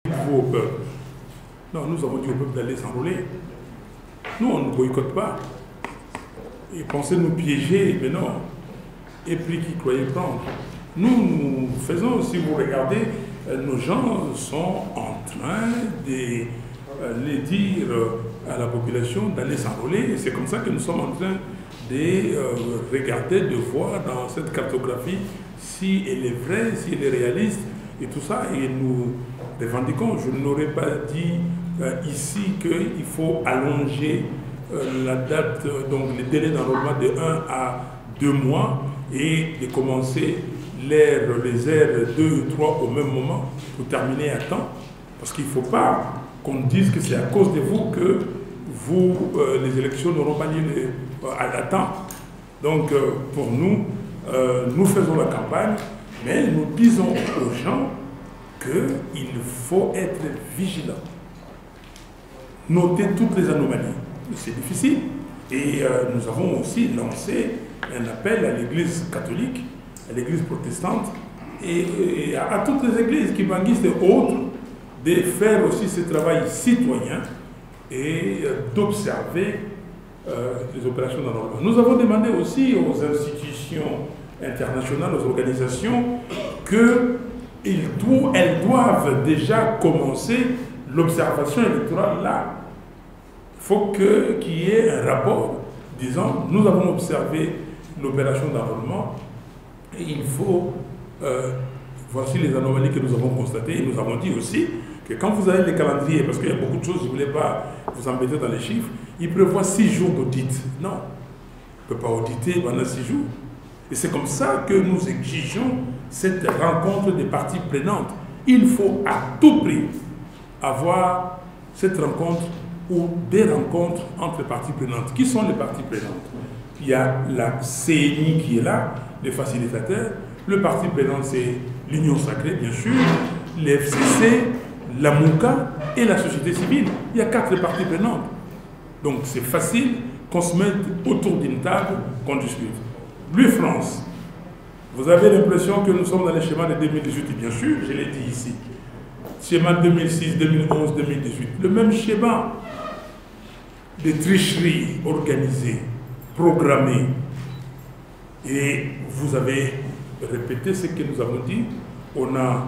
Dites-vous au peuple. Non, nous avons dit au peuple d'aller s'enrôler. Nous, on ne boycotte pas. Et pensez nous piéger, mais non. Et puis qui croyait prendre. Nous faisons, si vous regardez, nos gens sont en train de les dire à la population d'aller s'enrôler. C'est comme ça que nous sommes en train de regarder, de voir dans cette cartographie si elle est vraie, si elle est réaliste et tout ça. Et nous revendiquons. Je n'aurais pas dit ici qu'il faut allonger la date, donc les délais d'enrôlement de 1 à 2 mois et de commencer les aires 2 ou 3 au même moment pour terminer à temps. Parce qu'il ne faut pas qu'on dise que c'est à cause de vous que les élections n'auront pas lieu à temps. Donc pour nous, nous faisons la campagne, mais nous disons aux gens qu'il faut être vigilant. Noter toutes les anomalies. C'est difficile. Et nous avons aussi lancé un appel à l'Église catholique, à l'Église protestante et à toutes les églises qui banguissent et autres de faire aussi ce travail citoyen et d'observer les opérations d'enrôlement. Nous avons demandé aussi aux institutions internationales, aux organisations, qu'elles doivent déjà commencer l'observation électorale là. Il faut qu'il y ait un rapport disant nous avons observé l'opération d'enrôlement et il faut voici les anomalies que nous avons constatées. Et nous avons dit aussi que quand vous avez les calendriers, parce qu'il y a beaucoup de choses, je ne voulais pas vous embêter dans les chiffres, il prévoit 6 jours d'audit. Non, on ne peut pas auditer pendant 6 jours. Et c'est comme ça que nous exigeons cette rencontre des parties prenantes. Il faut à tout prix avoir cette rencontre ou des rencontres entre les parties prenantes. Qui sont les parties prenantes? Il y a la CNI qui est là, les facilitateurs. Le parti prenant, c'est l'Union Sacrée, bien sûr, l'FCC, la MOUCA et la société civile. Il y a 4 parties prenantes. Donc c'est facile qu'on se mette autour d'une table, qu'on discute. France, vous avez l'impression que nous sommes dans les schémas de 2018, bien sûr, je l'ai dit ici. Schéma 2006, 2011, 2018. Le même schéma de tricherie organisée, programmée. Et vous avez répété ce que nous avons dit. On a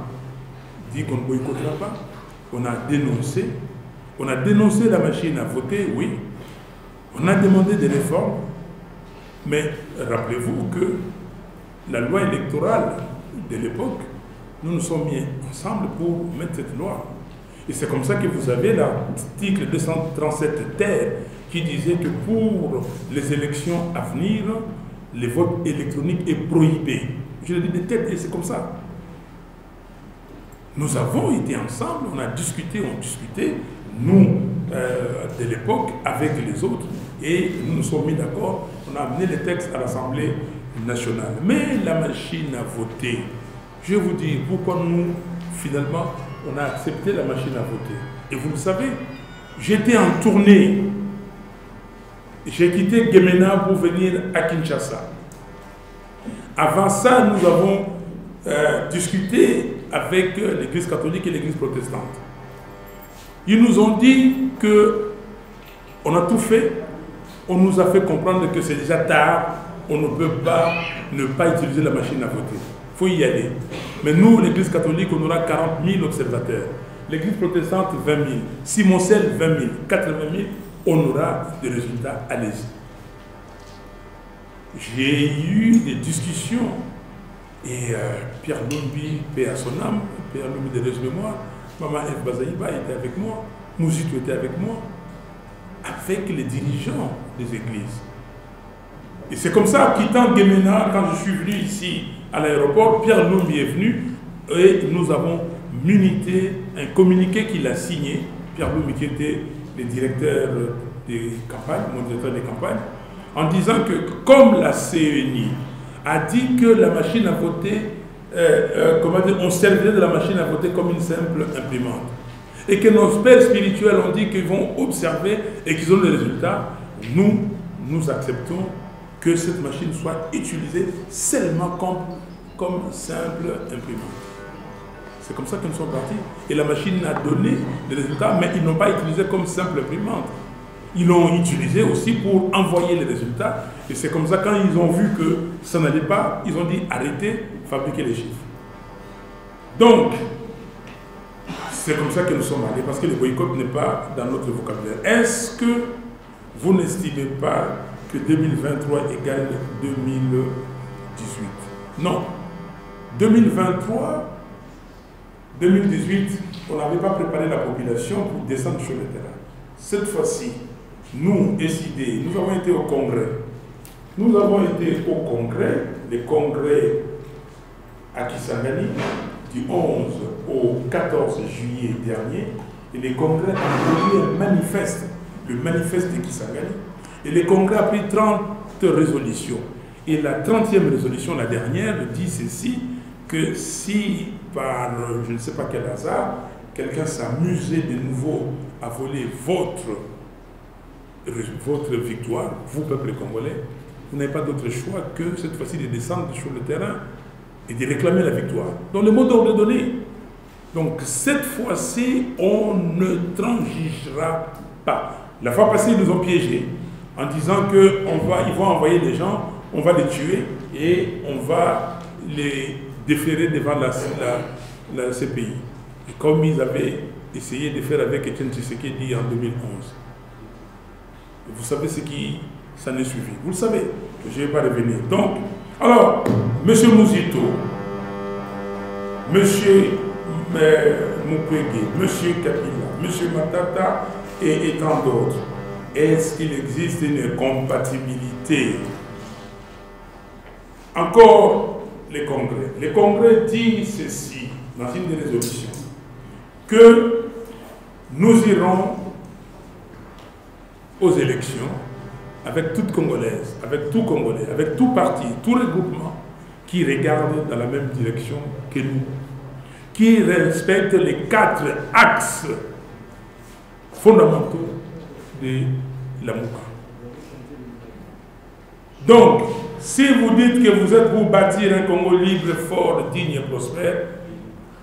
dit qu'on ne boycottera pas. On a dénoncé. On a dénoncé la machine à voter, oui. On a demandé des réformes. Mais rappelez-vous que la loi électorale de l'époque, nous nous sommes mis ensemble pour mettre cette loi. Et c'est comme ça que vous avez l'article 237 terre qui disait que pour les élections à venir, le vote électronique est prohibé. Je le dis de tête et c'est comme ça. Nous avons été ensemble, on a discuté, nous, de l'époque, avec les autres, et nous nous sommes mis d'accord, on a amené les textes à l'Assemblée nationale. Mais la machine à voter, je vais vous dire pourquoi nous, finalement, on a accepté la machine à voter. Et vous le savez, j'étais en tournée. J'ai quitté Gemena pour venir à Kinshasa. Avant ça, nous avons discuté avec l'Église catholique et l'Église protestante. Ils nous ont dit qu'on a tout fait. On nous a fait comprendre que c'est déjà tard. On ne peut pas ne pas utiliser la machine à voter. Il faut y aller. Mais nous, l'Église catholique, on aura 40 000 observateurs. L'Église protestante, 20 000. Simoncelle, 20 000. 80 000. On aura des résultats, allez-y. J'ai eu des discussions et Pierre Lumbi, paix à son âme, Pierre Lumbi de mémoire, Maman F. Bazaïba était avec moi, Mouzitou était avec moi, avec les dirigeants des églises. Et c'est comme ça, quittant Gemena, quand je suis venu ici à l'aéroport, Pierre Lumbi est venu et nous avons munité un communiqué qu'il a signé, Pierre Lumbi qui était le directeur des campagnes, mon directeur des campagnes, en disant que comme la CENI a dit que la machine à voter, on servirait de la machine à voter comme une simple imprimante, et que nos pères spirituels ont dit qu'ils vont observer et qu'ils ont les résultats, nous acceptons que cette machine soit utilisée seulement comme simple imprimante. C'est comme ça que nous sommes partis. Et la machine a donné des résultats, mais ils n'ont pas utilisé comme simple imprimante. Ils l'ont utilisé aussi pour envoyer les résultats. Et c'est comme ça, quand ils ont vu que ça n'allait pas, ils ont dit arrêtez de fabriquer les chiffres. Donc, c'est comme ça que nous sommes allés, parce que le boycott n'est pas dans notre vocabulaire. Est-ce que vous n'estimez pas que 2023 égale 2018? Non. 2023, 2018, on n'avait pas préparé la population pour descendre sur le terrain. Cette fois-ci, nous, SID, nous avons été au Congrès. Nous avons été au Congrès, le Congrès à Kisangani, du 11 au 14 juillet dernier, et le Congrès a produit un manifeste, le manifeste de Kisangani, et le Congrès a pris 30 résolutions. Et la 30e résolution, la dernière, dit ceci, que si par, je ne sais pas quel hasard, quelqu'un s'amusait de nouveau à voler votre victoire, vous, peuple congolais, vous n'avez pas d'autre choix que cette fois-ci de descendre sur le terrain et de réclamer la victoire. Donc le mot d'ordre est donné. Donc cette fois-ci, on ne transigera pas. La fois passée, ils nous ont piégés en disant qu'ils vont envoyer des gens, on va les tuer et on va les déférer devant la CPI. Et comme ils avaient essayé de faire avec Etienne Tshisekedi en 2011. Vous savez ce qui s'en est suivi. Vous le savez, je ne vais pas revenir. Donc, alors, M. Mouzito, M. Mukwege, M. Kabila, M. Matata et tant d'autres, est-ce qu'il existe une compatibilité? Encore les congrès. Les congrès disent ceci, dans une des résolutions, que nous irons aux élections avec toute Congolaise, avec tout Congolais, avec tout parti, tout regroupement qui regarde dans la même direction que nous, qui respecte les 4 axes fondamentaux de la MOUCA. Donc, si vous dites que vous êtes pour bâtir un Congo libre, fort, digne et prospère,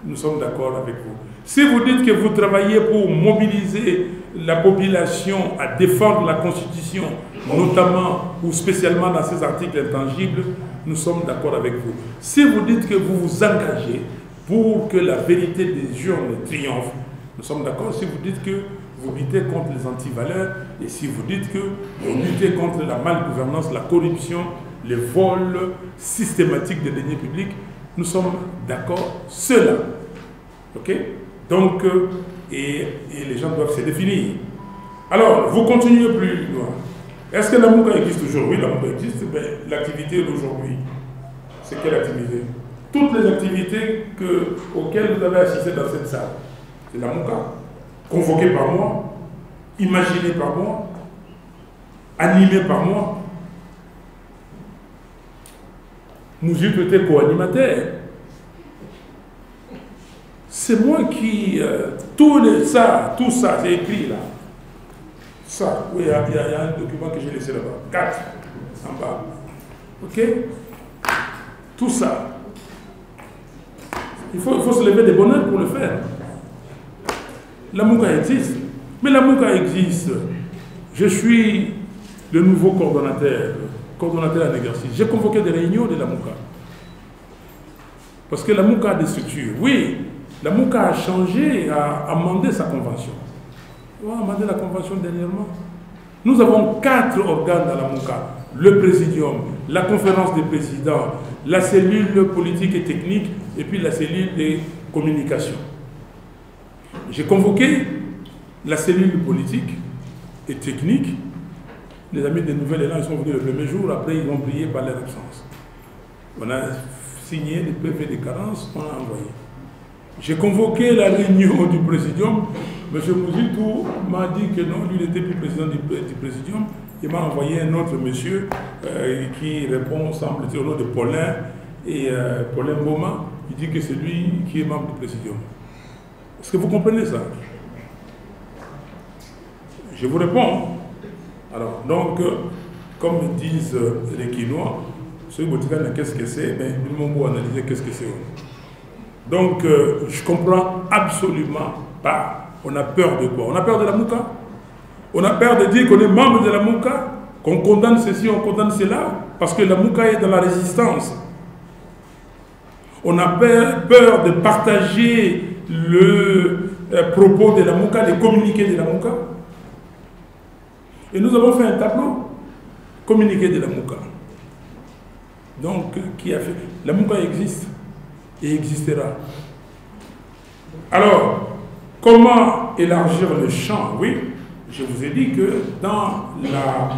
nous sommes d'accord avec vous. Si vous dites que vous travaillez pour mobiliser la population à défendre la Constitution, notamment ou spécialement dans ces articles intangibles, nous sommes d'accord avec vous. Si vous dites que vous vous engagez pour que la vérité des urnes triomphe, nous sommes d'accord. Si vous dites que vous luttez contre les antivaleurs, et si vous dites que vous luttez contre la malgouvernance, la corruption, les vols systématiques des deniers publics, nous sommes d'accord, cela. Ok? Donc, et les gens doivent se définir. Alors, vous continuez plus loin. Est-ce que la MOUCA existe toujours? Oui, la MOUCA existe, mais l'activité d'aujourd'hui, c'est quelle activité? Toutes les activités auxquelles vous avez assisté dans cette salle, c'est la MOUCA. Convoquée par moi, imaginée par moi, animée par moi. Mouzito était co-animateur. C'est moi qui... tout ça, c'est écrit là. Ça, oui, il y a un document que j'ai laissé là-bas. 4 en bas. Ok? Tout ça. Il faut se lever de bonheur pour le faire. La MOUCA existe. Mais la MOUCA existe. Je suis le nouveau coordonnateur en exercice. J'ai convoqué des réunions de la MOUCA. Parce que la MOUCA a des structures. Oui, la MOUCA a changé, a amendé sa convention. On a amendé la convention dernièrement. Nous avons 4 organes dans la MOUCA. Le présidium, la conférence des présidents, la cellule politique et technique, et puis la cellule de communication. J'ai convoqué la cellule politique et technique. Les amis des Nouvelles Élan, ils sont venus le premier jour, après ils ont brillé par leur absence. On a signé des PV de carence, on a envoyé. J'ai convoqué la réunion du présidium. M. Mouzito m'a dit que non, lui il n'était plus président du présidium. Il m'a envoyé un autre monsieur qui répond, semble-t-il, au nom de Paulin et Paulin Boma. Il dit que c'est lui qui est membre du présidium. Est-ce que vous comprenez ça? Je vous réponds. Alors, donc, comme disent les Quinois, ce Botika, qu'est-ce que c'est? Mais nous m'ont analysé qu'est-ce que c'est. Donc, je ne comprends absolument pas. On a peur de quoi? On a peur de la Mouka? On a peur de dire qu'on est membre de la Mouka, qu'on condamne ceci, on condamne cela, parce que la Mouka est dans la résistance. On a peur de partager le propos de la Mouka, les communiqués de la Mouka. Et nous avons fait un tableau, communiqué de la Mouka. Donc, qui a fait? La Mouka existe et existera. Alors, comment élargir le champ? Oui, je vous ai dit que dans la